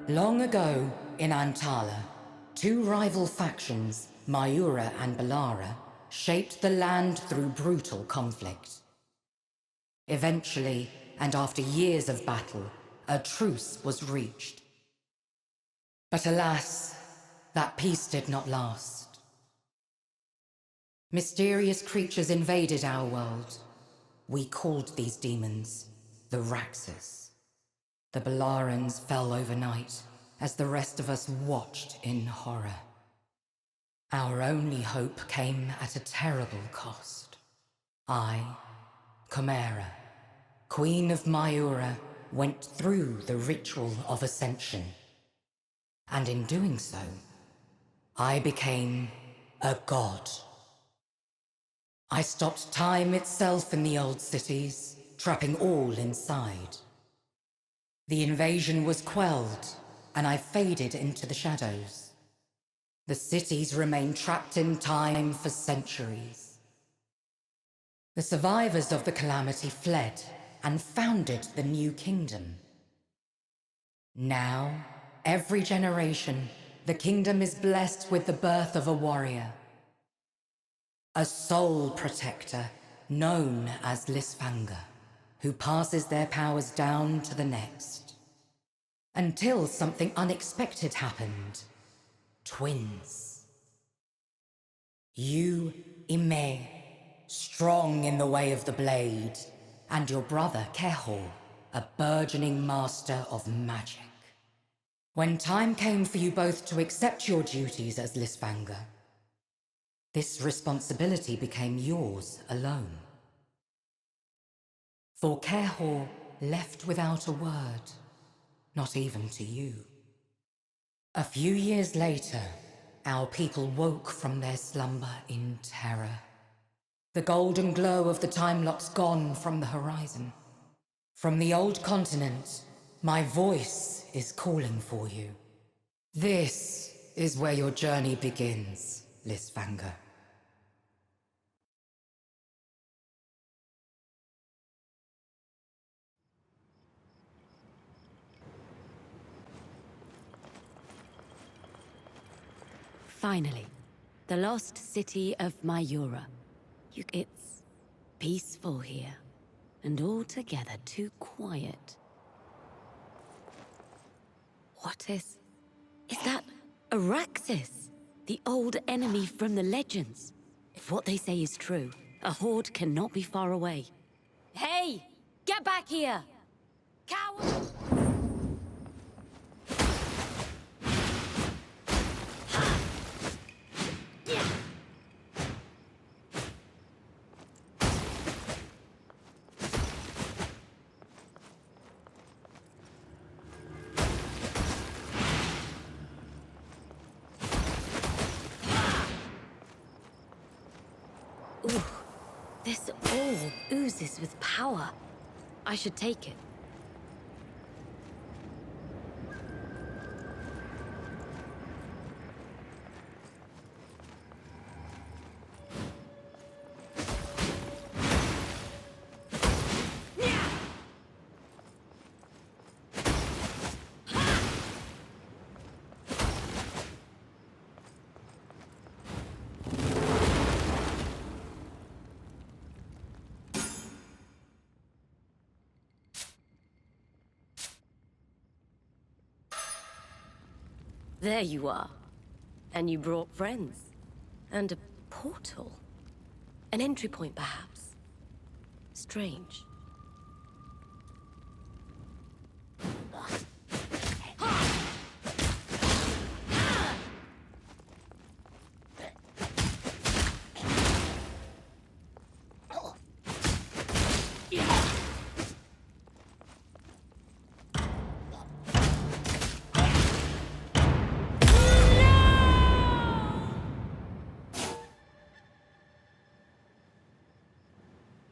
Long ago, in Antala, two rival factions, Mayura and Balara, shaped the land through brutal conflict. Eventually, and after years of battle, a truce was reached. But alas, that peace did not last. Mysterious creatures invaded our world. We called these demons the Raxus. The Balarans fell overnight, as the rest of us watched in horror. Our only hope came at a terrible cost. I, Chimera, Queen of Mayura, went through the ritual of ascension. And in doing so, I became a god. I stopped time itself in the old cities, trapping all inside. The invasion was quelled, and I faded into the shadows. The cities remained trapped in time for centuries. The survivors of the calamity fled and founded the new kingdom. Now, every generation, the kingdom is blessed with the birth of a warrior. A soul protector known as Lisfanga, who passes their powers down to the next. Until something unexpected happened. Twins. You, Ime, strong in the way of the blade, and your brother, Keho, a burgeoning master of magic. When time came for you both to accept your duties as Lisfanga, this responsibility became yours alone. For Keho left without a word, not even to you. A few years later, our people woke from their slumber in terror. The golden glow of the time lock's gone from the horizon. From the old continent, my voice is calling for you. This is where your journey begins, Lisfanga. Finally, the lost city of Mayura. It's peaceful here, and altogether too quiet. What is that Araxis? The old enemy from the legends? If what they say is true, a horde cannot be far away. Hey! Get back here! Coward! Ooh, this all oozes with power. I should take it. There you are. And you brought friends. And a portal. An entry point, perhaps. Strange.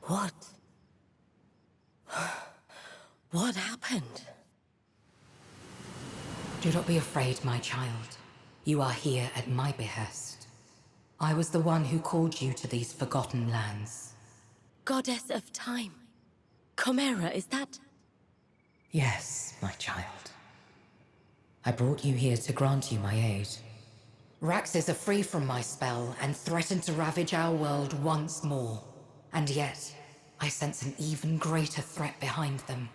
What? What happened? Do not be afraid, my child. You are here at my behest. I was the one who called you to these forgotten lands. Goddess of time. Chimera, is that? Yes, my child. I brought you here to grant you my aid. Raxes are free from my spell and threaten to ravage our world once more. And yet, I sense an even greater threat behind them.